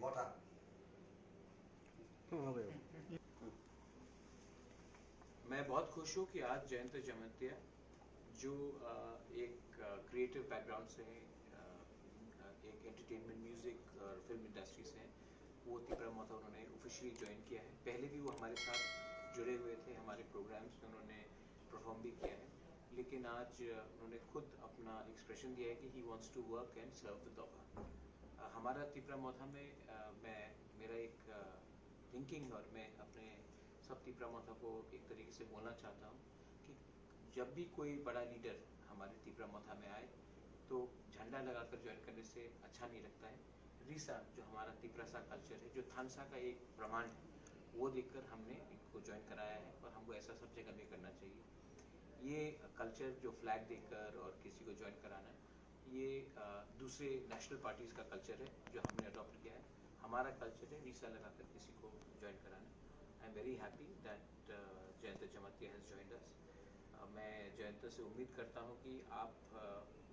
बता मैं बहुत खुश हूँ कि आज जयंत जमतिया जो एक क्रिएटिव बैकग्राउंड से हैं, एक एंटरटेनमेंट म्यूजिक और फिल्म इंडस्ट्री से हैं, वो तिपरा मोथा उन्होंने ऑफिशियली ज्वाइन किया है। पहले भी वो हमारे साथ जुड़े हुए थे, हमारे प्रोग्राम्स में उन्होंने परफॉर्म भी किया है, लेकिन आज उन्होंने खुद अपना एक्सप्रेशन दिया है कि he wants to work and serve the Doha. हमारा तिपरा मोथा में मेरा एक थिंकिंग और मैं अपने सब तिपरा मोथा को एक तरीके से बोलना चाहता हूँ कि जब भी कोई बड़ा लीडर हमारे तिपरा मोथा में आए तो झंडा लगाकर ज्वाइन करने से अच्छा नहीं लगता है। रीसा जो हमारा तिपरासा कल्चर है, जो थानसा का एक प्रमाण है, वो देखकर हमने इनको ज्वाइन कराया है और हमको ऐसा सब जगह भी करना चाहिए। ये कल्चर जो फ्लैग देकर और किसी को ज्वाइन कराना, ये दूसरे नेशनल पार्टीज का कल्चर है जो हमने अडॉप्ट किया है। हमारा कल्चर है रीसा लगाकर किसी को ज्वाइन कराना। I am very happy that Jayant जमतिया has joined us. मैं जयंत से उम्मीद करता हूँ कि आप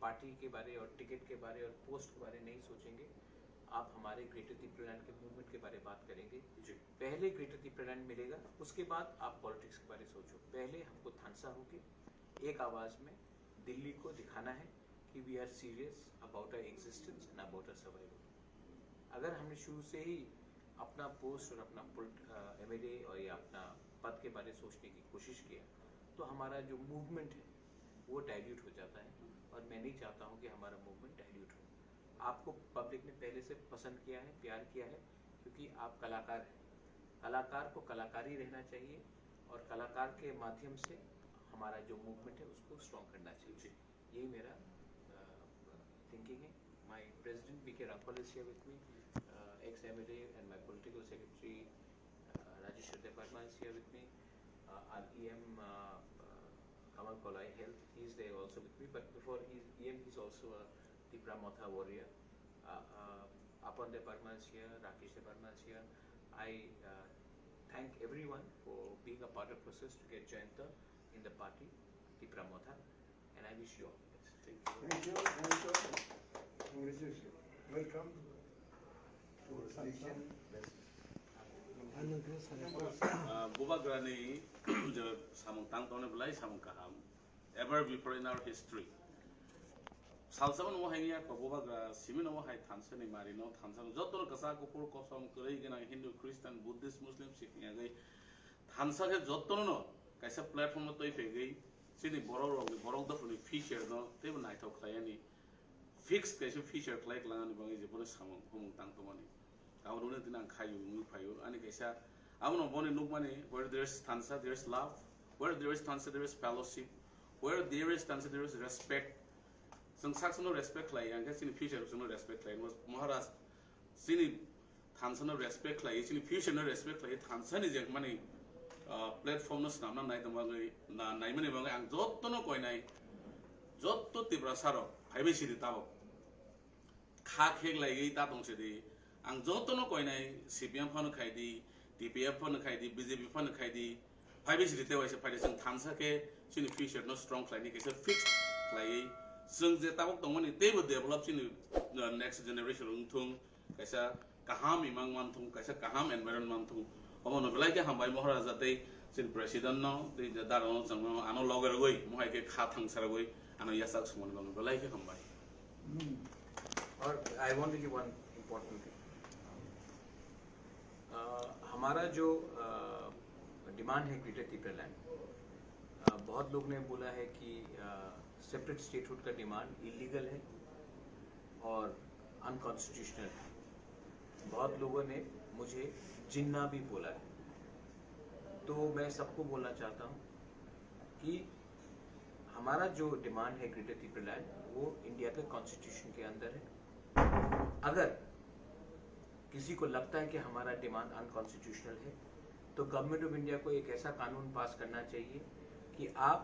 पार्टी के बारे और टिकट के बारे और पोस्ट के बारे नहीं सोचेंगे, आप हमारे ग्रेटर तिपरालैंड के मूवमेंट के बारे में बात करेंगे। पहले ग्रेटर तिपरालैंड मिलेगा, उसके बाद आप पॉलिटिक्स के बारे सोचो। पहले हमको थानसा होके एक आवाज में दिल्ली को दिखाना है कि we are serious about our existence and about our survival. अगर हमने शुरू से ही अपना पोस्ट और अपना एमएलए और या अपना पद के बारे सोचने की कोशिश किया तो हमारा जो मूवमेंट है वो डाइल्यूट हो जाता है, और मैं नहीं चाहता हूँ कि हमारा मूवमेंट डाइल्यूट हो। आपको पब्लिक ने पहले से पसंद किया है, प्यार किया है, क्योंकि आप कलाकार हैं। कलाकार को कलाकार ही रहना चाहिए और कलाकार के माध्यम से हमारा जो मूवमेंट है उसको स्ट्रॉन्ग करना चाहिए। यही मेरा थिंकिंग है। My president BK Rampal is here with me, ex-MLA and my political secretary Rajesh Department is here with me. Our EM Kamal Kolai Health, he is there also with me. But before he's EM, he's also a Tipra Motha warrior. Apan Department is here, Rakesh Department is here. I thank everyone for being a part of the process to get Jayanta in the party, Tipra Motha, and I wish you all the best. Thank you. Thank you. Thank you. Congratulations. Welcome. Bubagrani the samung tang tone belai samung kaham ever before in our history. Salsaman mo hangia ko bubagra simino mo hay thansa ni marino thansa jotor kasa ko pur ko sam krai gena Hindu Christian Buddhist Muslim Sikh ya gai thansa ke jotor no kaisa platform no toi fe gai sini borok da funi feature no te nai thok klayani fix kaisa feature klai klangani bangi je pura samung humung tang to mani Auruna dinang kayu mu payu ani kaisa amuno bone nuk mane where there is thansa there is love, where there is thansa there is fellowship, where there is thansa there is respect. Sang saksono respect lai ang sini future sono respect lai mas maharaj sini thansa no respect lai sini future no respect lai thansa ni jeng mane platform no snamna nai tamangai na nai mane bangai ang jotto no koi nai jotto tibra saro phaibe siri tabo kha khek lai gai ta tongse de ang joto no koi nai CPM phone khai di TPF phone khai di BJP phone khai di phaibe siri te waise phaide sing thansa ke sini future no strong khai ni kaisa fixed khai sing je tabok tong mani te bo develop sini next generation ungthung kaisa kaham imang man thung kaisa kaham environment thung omo no belai ke hambai maharaja te sin president no te dar no chang no ano logar goi mohai ke kha thang sar goi ano yasak sumon no belai ke hambai और I want to give one important thing. हमारा जो demand है greater तिपरालैंड, बहुत लोग ने बोला है कि सेपरेट स्टेटहुड का डिमांड इलीगल है और अनकॉन्स्टिट्यूशनल है। बहुत लोगों ने मुझे जिन्ना भी बोला है। तो मैं सबको बोलना चाहता हूँ कि हमारा जो डिमांड है ग्रेटर तिपरालैंड वो इंडिया के कॉन्स्टिट्यूशन के अंदर है। अगर किसी को लगता है कि हमारा डिमांड अनकॉन्स्टिट्यूशनल है तो गवर्नमेंट ऑफ इंडिया को एक ऐसा कानून पास करना चाहिए कि आप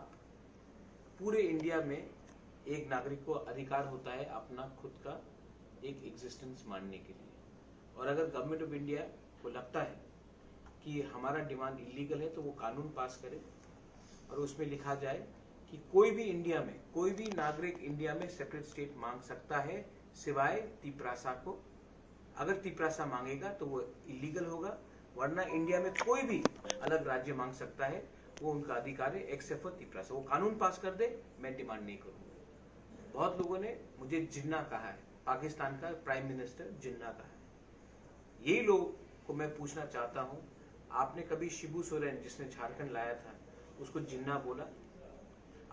पूरे इंडिया में एक नागरिक को अधिकार होता है अपना खुद का एक एग्जिस्टेंस मानने के लिए। और अगर गवर्नमेंट ऑफ इंडिया को लगता है कि हमारा डिमांड इलीगल है तो वो कानून पास करे और उसमें लिखा जाए कि कोई भी इंडिया में कोई भी नागरिक इंडिया में सेपरेट स्टेट मांग सकता है सिवाय तिपरासा को अगर तिपरासा मांगेगा तो वो इलीगल होगा, वरना इंडिया में कोई भी अलग राज्य मांग सकता है, वो उनका अधिकार है एक्सेप्ट फॉर तिपरासा। वो कानून पास कर दे, मैं डिमांड नहीं करूंगा। बहुत लोगों ने मुझे जिन्ना कहा है, पाकिस्तान का प्राइम मिनिस्टर जिन्ना कहा है। यही लोग को मैं पूछना चाहता हूं, आपने कभी शिबू सोरेन जिसने झारखंड लाया था उसको जिन्ना बोला?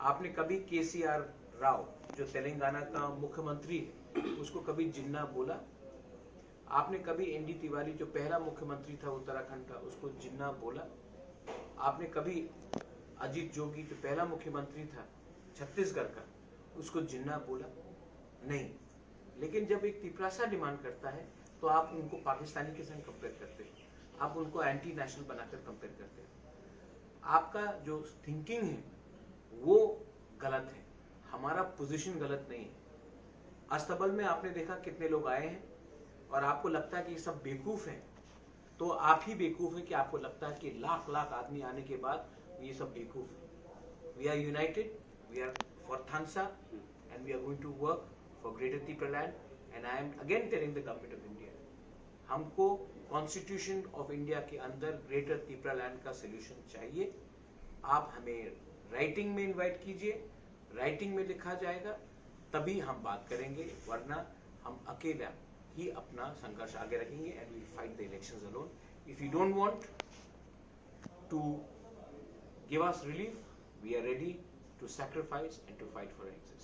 आपने कभी केसीआर राव जो तेलंगाना का मुख्यमंत्री है उसको कभी जिन्ना बोला? आपने कभी एनडी तिवारी जो पहला मुख्यमंत्री था उत्तराखंड का उसको जिन्ना बोला? आपने कभी अजीत जोगी जो पहला मुख्यमंत्री था छत्तीसगढ़ का उसको जिन्ना बोला? नहीं। लेकिन जब एक तिपरासा डिमांड करता है तो आप उनको पाकिस्तानी के संग कंपेयर करते हैं, आप उनको एंटी नेशनल बनाकर कंपेयर करते हैं। आपका जो थिंकिंग है वो गलत है, हमारा पोजीशन गलत नहीं है। अस्तबल में आपने देखा कितने लोग आए हैं और आपको लगता है कि सब बेवकूफ हैं, तो आप ही बेवकूफ हैं कि आपको लगता है कि लाख लाख आदमी आने के बाद ये सब बेवकूफ है। We are united, we are for Thansa and we are going to work for greater Tipraland and I am again telling the government of India, हमको कॉन्स्टिट्यूशन ऑफ इंडिया के अंदर ग्रेटर तिपरालैंड का सोल्यूशन चाहिए। आप हमें राइटिंग में इनवाइट कीजिए, राइटिंग में लिखा जाएगा तभी हम बात करेंगे, वरना हम अकेला ही अपना संघर्ष आगे रखेंगे and we will fight the elections alone. If you don't want to give us relief, we are ready to sacrifice and to fight for existence.